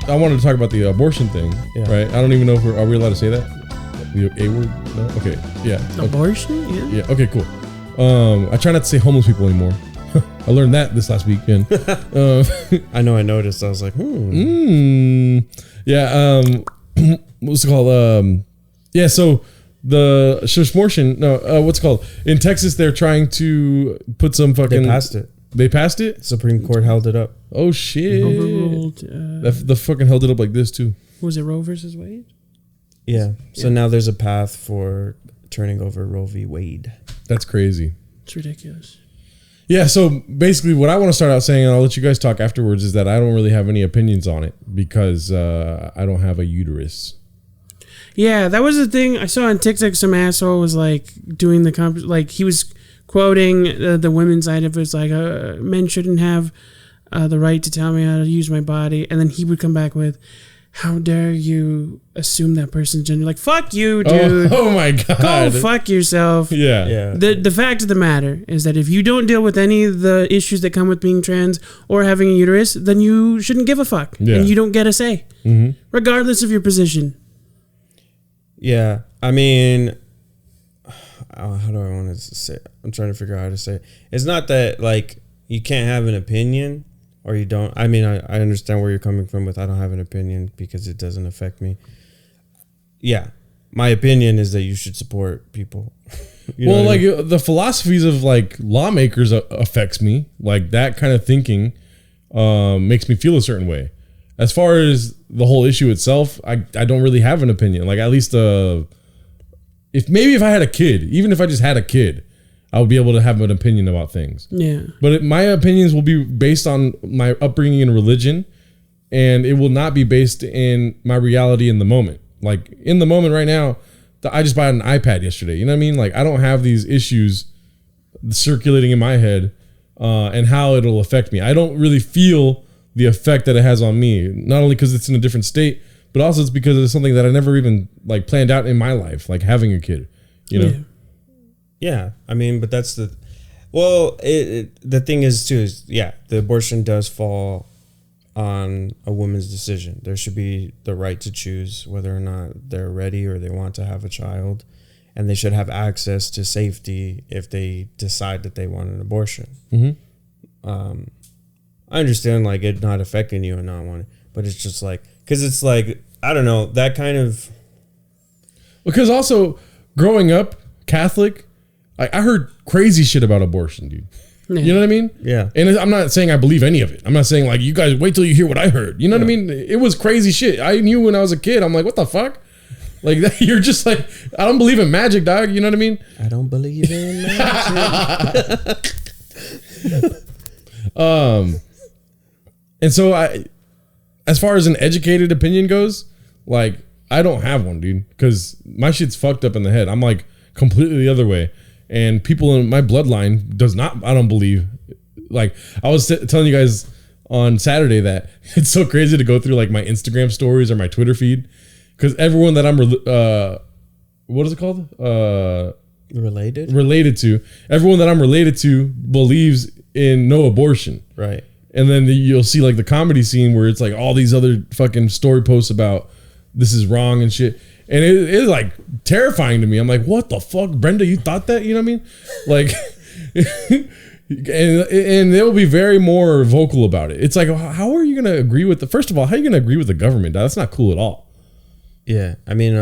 I wanted to talk about the abortion thing, right? I don't even know if are we allowed to say that? The A word? No? Okay, yeah. Abortion? Okay. Yeah, okay, cool. I try not to say homeless people anymore. I learned that this last weekend. I know I noticed. I was like, Yeah, what's it called? Yeah, so the abortion, what's it called? In Texas, they're trying to put some fucking... They passed it. They passed it? Supreme Court held it up. Oh, shit. Overruled. The fucking held it up like this, too. Was it Roe versus Wade? Yeah. So now there's a path for turning over Roe v. Wade. That's crazy. It's ridiculous. Yeah, so basically what I want to start out saying, and I'll let you guys talk afterwards, is that I don't really have any opinions on it because I don't have a uterus. Yeah, that was the thing. I saw on TikTok some asshole was like doing the like he was quoting the women's side of it. It's like men shouldn't have the right to tell me how to use my body, and then he would come back with, "How dare you assume that person's gender?" Like, fuck you, dude. Oh my god. Go fuck yourself. Yeah. The fact of the matter is that if you don't deal with any of the issues that come with being trans or having a uterus, then you shouldn't give a fuck, and you don't get a say, regardless of your position. Yeah, I mean, how do I want to say it? I'm trying to figure out how to say it. It's not that, like, you can't have an opinion or you don't. I mean, I understand where you're coming from with I don't have an opinion because it doesn't affect me. Yeah, my opinion is that you should support people. Well, like, the philosophies of, like, lawmakers affects me. Like, that kind of thinking makes me feel a certain way. As far as the whole issue itself, I don't really have an opinion. Like, at least if I had a kid, even if I just had a kid, I would be able to have an opinion about things. Yeah. But my opinions will be based on my upbringing in religion, and it will not be based in my reality in the moment. Like, in the moment right now, I just bought an iPad yesterday. You know what I mean? Like, I don't have these issues circulating in my head and how it'll affect me. I don't really feel the effect that it has on me, not only because it's in a different state, but also it's because it's something that I never even like planned out in my life, like having a kid, you know? Yeah. I mean, but that's the thing is too, the abortion does fall on a woman's decision. There should be the right to choose whether or not they're ready or they want to have a child, and they should have access to safety if they decide that they want an abortion. I understand, like, it not affecting you and not wanting, but it's just like, because it's like, I don't know, that kind of. Because also, growing up Catholic, I heard crazy shit about abortion, dude. Yeah. You know what I mean? Yeah. And I'm not saying I believe any of it. I'm not saying, like, you guys wait till you hear what I heard. You know what I mean? It was crazy shit. I knew when I was a kid. I'm like, what the fuck? Like, you're just like, I don't believe in magic, dog. You know what I mean? I don't believe in magic. And so as far as an educated opinion goes, like, I don't have one, dude, because my shit's fucked up in the head. I'm like completely the other way, and people in my bloodline does not. I don't believe. Like, I was telling you guys on Saturday that it's so crazy to go through like my Instagram stories or my Twitter feed, because everyone that I'm what is it called? Related to. Everyone that I'm related to believes in no abortion. Right. And then you'll see like the comedy scene where it's like all these other fucking story posts about this is wrong and shit. And it's like terrifying to me. I'm like, what the fuck, Brenda? You thought that? You know what I mean? Like, and they'll be very more vocal about it. It's like, how are you going to agree with first of all, how are you going to agree with the government? That's not cool at all. Yeah. I mean,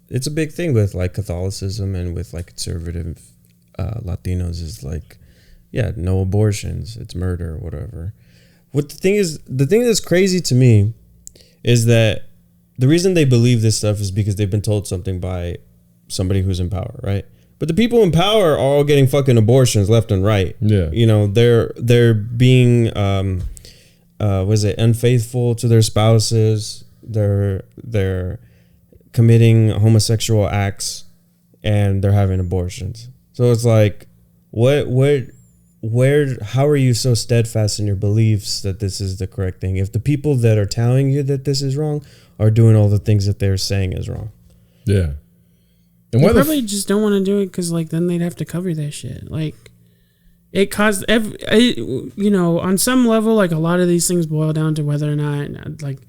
it's a big thing with like Catholicism and with like conservative Latinos is like, yeah, no abortions, it's murder, whatever. The thing that's crazy to me is that the reason they believe this stuff is because they've been told something by somebody who's in power, right? But the people in power are all getting fucking abortions left and right. Yeah. You know, they're being unfaithful to their spouses. They're committing homosexual acts and they're having abortions. So it's like, how are you so steadfast in your beliefs that this is the correct thing if the people that are telling you that this is wrong are doing all the things that they're saying is wrong? Yeah. And they probably just don't want to do it because, like, then they'd have to cover that shit. Like, it caused on some level, like a lot of these things boil down to whether or not like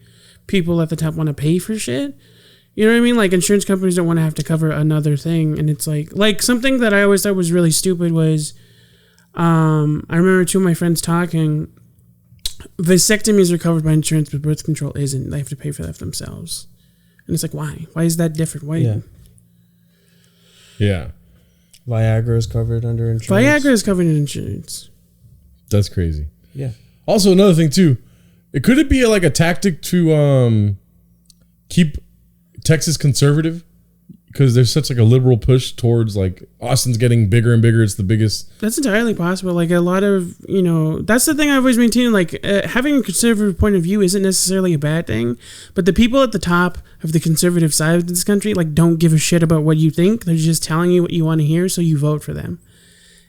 people at the top want to pay for shit. You know what I mean? Like insurance companies don't want to have to cover another thing, and it's like something that I always thought was really stupid was, I remember two of my friends talking. Vasectomies are covered by insurance, but birth control isn't. They have to pay for that themselves, and it's like, why? Why is that different? Why? Yeah. Viagra is covered under insurance. Viagra is covered in insurance. That's crazy. Yeah. Also, another thing too, could it be like a tactic to keep Texas conservative? Because there's such like a liberal push towards like Austin's getting bigger and bigger. It's the biggest. That's entirely possible. Like a lot of, that's the thing I've always maintained. Like having a conservative point of view isn't necessarily a bad thing. But the people at the top of the conservative side of this country, like don't give a shit about what you think. They're just telling you what you want to hear. So you vote for them.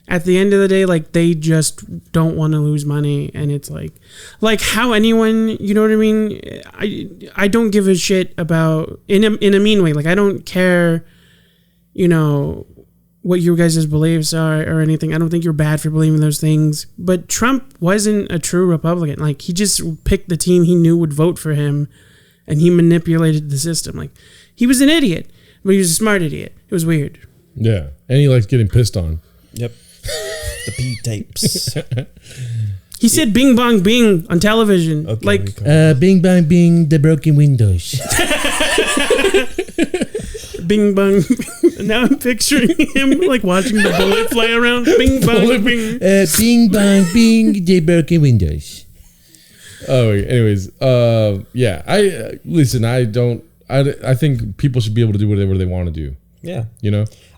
At the end of the day, like they just don't want to lose money. And it's like how anyone, you know what I mean? I don't give a shit about in a mean way. Like I don't care, what your guys' beliefs are or anything. I don't think you're bad for believing those things. But Trump wasn't a true Republican. Like he just picked the team he knew would vote for him and he manipulated the system. Like he was an idiot, but he was a smart idiot. It was weird. Yeah. And he likes getting pissed on. Yep. The P tapes. He said "Bing bong bing" on television. Okay, like "Bing bang bing" the broken windows. Bing bong. Now I'm picturing him like watching the bullet fly around. Bing bong bing. Bing bang bing the broken windows. Oh, anyways, yeah. I think people should be able to do whatever they want to do. Yeah.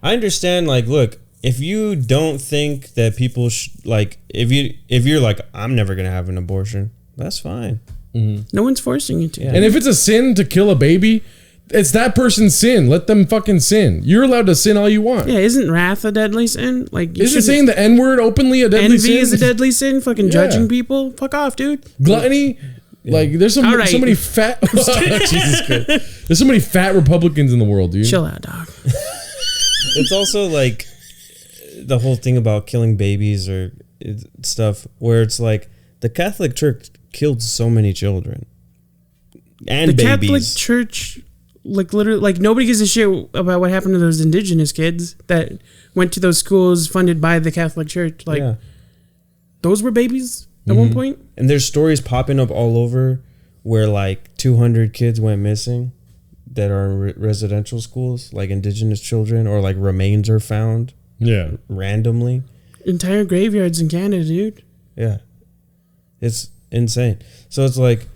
I understand. Like, look. If you don't think that people if you're like, I'm never gonna have an abortion, that's fine. Mm-hmm. No one's forcing you to. Yeah. And if it's a sin to kill a baby, it's that person's sin. Let them fucking sin. You're allowed to sin all you want. Yeah, isn't wrath a deadly sin? Like, isn't saying the N-word openly a deadly sin? Envy is a deadly sin. Fucking judging people. Fuck off, dude. Gluttony. Yeah. Like there's so many fat. Jesus Christ. There's so many fat Republicans in the world, dude. Chill out, dog. It's also like the whole thing about killing babies or stuff where it's like the Catholic Church killed so many children and the babies. Catholic Church, like literally, like nobody gives a shit about what happened to those indigenous kids that went to those schools funded by the Catholic Church. Like those were babies at one point. And there's stories popping up all over where like 200 kids went missing that are in residential schools, like indigenous children, or like remains are found. Yeah. Randomly. Entire graveyards in Canada, dude. Yeah. It's insane. So it's like,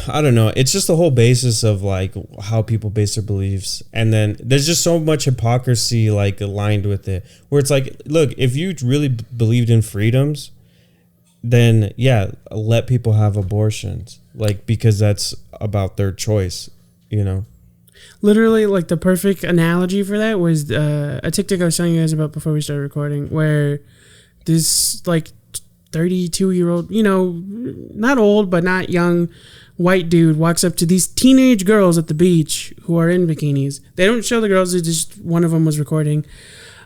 I don't know. It's just the whole basis of like how people base their beliefs. And then there's just so much hypocrisy like aligned with it. Where it's like, look, if you really believed in freedoms, then yeah, let people have abortions. Like, because that's about their choice, Literally, like the perfect analogy for that was a TikTok I was telling you guys about before we started recording, where this like 32-year-old, not old but not young, white dude walks up to these teenage girls at the beach who are in bikinis. They don't show the girls; it's just one of them was recording.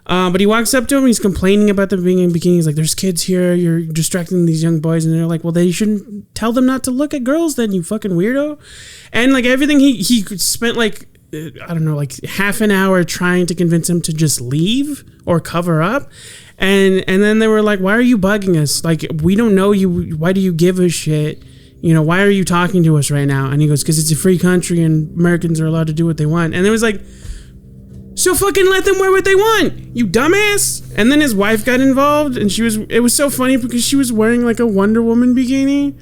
But he walks up to him. He's complaining about them being in bikinis. Like, there's kids here. You're distracting these young boys. And they're like, well, they shouldn't tell them not to look at girls then, you fucking weirdo. And, like, everything he spent, like, I don't know, like half an hour trying to convince him to just leave or cover up. And then they were like, why are you bugging us? Like, we don't know you. Why do you give a shit? Why are you talking to us right now? And he goes, because it's a free country and Americans are allowed to do what they want. And it was like, so fucking let them wear what they want, you dumbass. And then his wife got involved, and it was so funny because she was wearing like a Wonder Woman bikini.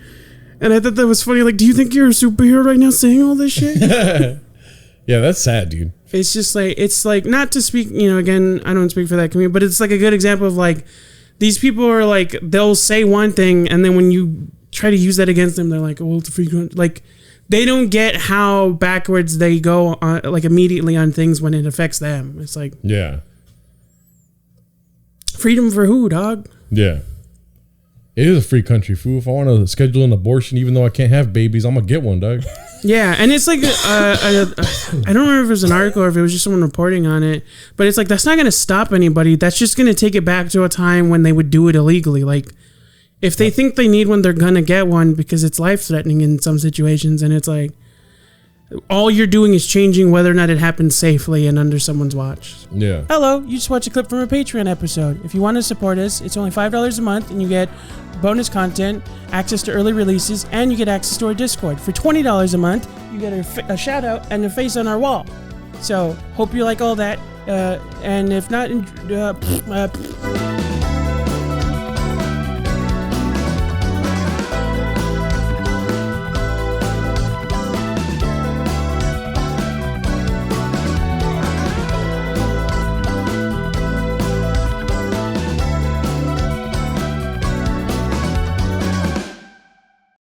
And I thought that was funny. Like, do you think you're a superhero right now saying all this shit? Yeah, that's sad, dude. It's just like, it's like, not to speak, again, I don't speak for that community, but it's like a good example of like, these people are like, they'll say one thing, and then when you try to use that against them, they're like, oh, well, it's a free country. Like, they don't get how backwards they go on, like immediately on things when it affects them. It's like, yeah, freedom for who, dog? Yeah. It is a free country, fool. If I want to schedule an abortion, even though I can't have babies, I'm gonna get one, dog. Yeah, and it's like I don't remember if it was an article or if it was just someone reporting on it, but it's like that's not gonna stop anybody. That's just gonna take it back to a time when they would do it illegally. Like if they think they need one, they're gonna get one because it's life threatening in some situations, and it's like all you're doing is changing whether or not it happens safely and under someone's watch. Yeah. Hello, you just watched a clip from a Patreon episode. If you want to support us, it's only $5 a month, and you get bonus content, access to early releases, and you get access to our Discord. For $20 a month, you get a shout out and a face on our wall. So, hope you like all that. And if not,